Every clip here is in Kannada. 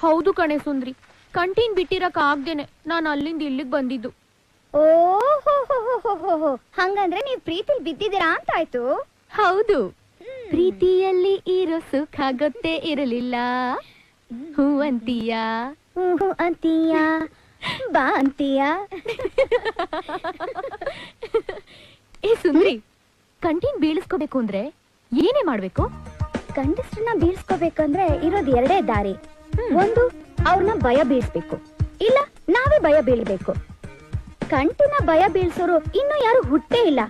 ಹೌದು ಕಣೆ ಸುಂದ್ರಿ, ಕಂಟೀನ್ ಬಿಟ್ಟಿರಕ್ ಆಗ್ದೇನೆ ನಾನು ಅಲ್ಲಿಂದ ಇಲ್ಲಿಗೆ ಬಂದಿದ್ದು. ಓಹೋ, ಹಂಗಂದ್ರೆ ನೀವ್ ಪ್ರೀತಿಲ್ ಬಿದ್ದಿದ್ದೀರಾ ಅಂತ ಆಯ್ತು. ಹೌದು, ಪ್ರೀತಿಯಲ್ಲಿ ಇರೋ ಸುಖ ಗೊತ್ತೇ ಇರಲಿಲ್ಲ. ಹೂ ಅಂತೀಯಾ? ಹೂ ಅಂತೀಯಾ, ಬಾ ಅಂತೀಯಾ. ಏ ಸುಂದ್ರಿ, ಕಂಟೀನ್ ಬೀಳಿಸ್ಕೋಬೇಕು ಅಂದ್ರೆ ಏನೇ ಮಾಡ್ಬೇಕು? ಗಂಡಸ್ರನ್ನ ಬೀಳ್ಸ್ಕೋಬೇಕಂದ್ರೆ ಇರೋದ್ ಎರಡೇ ದಾರಿ. ಒಂದು, ಅವ್ರನ್ನ ಭಯ ಬೀಳ್ಸ್ಬೇಕು, ಇಲ್ಲ ನಾವೇ ಭಯ ಬೀಳ್ಬೇಕು. ಕಂಟಿನ ಭಯ ಬೀಳ್ಸೋರು ಇನ್ನು ಯಾರು ಹುಟ್ಟೇ ಇಲ್ಲ.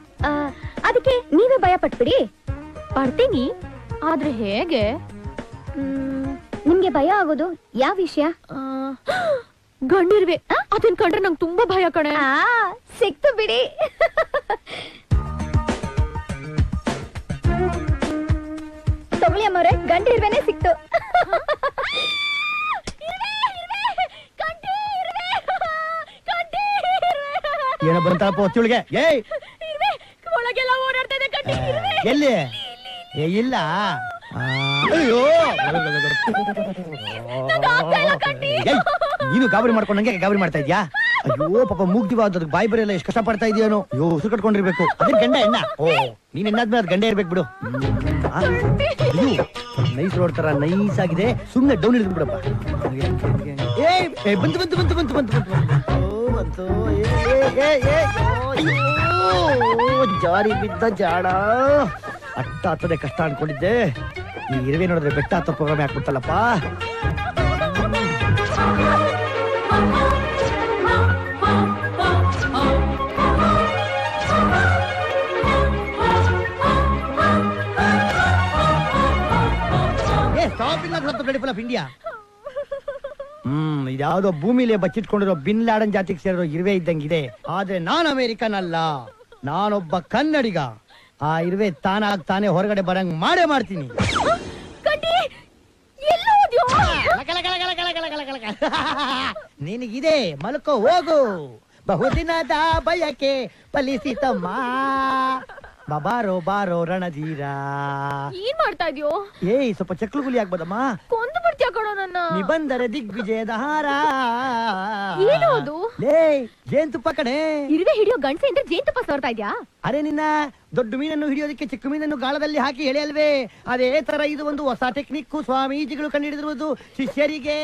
ಅದಕ್ಕೆ ನೀವೇ ಭಯ ಪಟ್ಬಿಡಿ. ಪಡ್ತೀನಿ, ಆದ್ರೆ ಹೇಗೆ? ನಿಮ್ಗೆ ಭಯ ಆಗೋದು ಯಾವ ವಿಷಯ? ಗಂಡಿರ್ವೆ, ಅದನ್ ಕಂಡ್ರೆ ನಂಗೆ ತುಂಬಾ ಭಯ ಕಣೆ. ಸಿಕ್ತು ಬಿಡಿ. ತಗೊಳ್ಳಿ ಅಮ್ಮವ್ರೆ, ಗಂಡಿರ್ವೇನೆ ಸಿಕ್ತು. ಏನ ಬಂತಪ್ಪ ಹೊತ್ತಿಗೆ? ಏಯ್, ಒಳಗೆಲ್ಲ ಓಡಾಡ್ತಾ ಇದೆ ಕಟ್ಟಿ. ಎಲ್ಲಿ? ಇಲ್ಲ. ಅಯ್ಯೋ, ನೀನು ಗಾಬರಿ ಮಾಡ್ಕೊಂಡಂಗೆ ಗಾಬರಿ ಮಾಡ್ತಾ ಇದ್ಯಾ? ಅಯ್ಯೋ ಪಾಪ ಮೂಗ್ದಿವಾದ ಬಾಯಿ ಬರೆಯಲ್ಲ, ಎಷ್ಟು ಕಷ್ಟ ಪಡ್ತಾ ಇದೆಯೇನೋ. ಅಯ್ಯೋ ಉಸಿರು ಕಟ್ಕೊಂಡಿರ್ಬೇಕು. ಅದೇ ಗಂಡ ಎಣ್ಣ. ಓ, ನೀನ್ ಎಣ್ಣಾದ್ಮೇಲೆ ಅದ್ ಗಂಡ ಇರ್ಬೇಕು ಬಿಡು. ನೈಸ್ ರೋಡ್ ತರ ನೈಸ್ ಆಗಿದೆ, ಸುಮ್ನೆ ಡೌನ್ ಇಳಿದ್ ಬಿಡಪ್ಪ. ಬಂತು ಬಂತು ಬಂತು ಬಂತು ಬಂತು ಬಂತು. ಜಾರಿ ಬಿದ್ದ ಜಾಡ. ಅಟ್ಟ ಹತ್ತದೆ ಕಷ್ಟ ಅನ್ಕೊಂಡಿದ್ದೆ. ಈ ಇರುವೆ ನೋಡಿದ್ರೆ ಬೆಟ್ಟ ಹತ್ತೋ ಪ್ರೋಗ್ರಾಮ್ ಹಾಕ್ಬಿಡ್ತಲ್ಲಪ್ಪ. ಇಂಡಿಯಾ. ಇದ್ಯಾವುದೋ ಭೂಮಿಲೇ ಬಚ್ಚಿಟ್ಕೊಂಡಿರೋ ಬಿನ್ ಲಾಡನ್ ಜಾತಿಗೆ ಸೇರಿರೋ ಇರುವೆ ಇದ್ದಂಗಿದೆ. ಆದ್ರೆ ನಾನು ಅಮೆರಿಕನ್ ಅಲ್ಲ, ನಾನೊಬ್ಬ ಕನ್ನಡಿಗ. ಆ ಇರುವೆ ತಾನೇ ಹೊರಗಡೆ ಬರಂಗ್ ಮಾಡೇ ಮಾಡ್ತೀನಿ. ನಿನಗಿದೆ, ಮಲ್ಕೋ ಹೋಗು. ಬಹುದಿನದ ಬಯಕೆ ಫಲಿಸಿತಮ್ಮ. ಬಾರೋ ಬಾರೋ ರಣಧೀರ. ಏನ್ ಮಾಡ್ತಾ ಇದೀಯೋ? ಏಯ್, ಸ್ವಲ್ಪ ಚಕ್ಲು ಗುಲಿ ಆಗ್ಬೋದಮ್ಮ? ಕೊಂದು ಬಿಡ್ತೀಯ ಕಣೋ ನನ್ನ. ನೀ ಬಂದರೆ ದಿಗ್ವಿಜಯದ ಹಾರ. ಏನು ಅದು? ಜೇನುತುಪ್ಪ ಕಣೆ. ಇರುವೆ ಹಿಡಿಯೋ ಗಂಡಸೆ ಅಂದ್ರೆ ಜೇನುತುಪ್ಪ ಸೋರ್ತಾ ಇದ್ಯಾ? ಅರೆ ನಿನ್ನ, ದೊಡ್ಡ ಮೀನನ್ನು ಹಿಡಿಯೋದಕ್ಕೆ ಚಿಕ್ಕ ಮೀನನ್ನು ಗಾಳದಲ್ಲಿ ಹಾಕಿ ಎಳೆ ಅಲ್ವೇ? ಅದೇ ತರ ಇದು ಒಂದು ಹೊಸ ಟೆಕ್ನಿಕ್ ಸ್ವಾಮೀಜಿಗಳು ಕಂಡುಹಿಡಿದಿರುವುದು ಶಿಷ್ಯರಿಗೆ.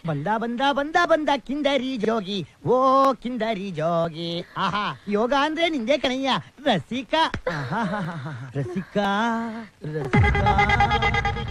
ಬಂದ ಬಂದ ಬಂದ ಬಂದ ಕಿಂದರಿ ಜೋಗಿ, ಓ ಕಿಂದರಿ ಜೋಗಿ. ಆಹಾ, ಯೋಗ ಅಂದ್ರೆ ನಿಂದೆ ಕಣಯ್ಯ ರಸಿಕ. ರಸಿಕ ರಸಿಕ.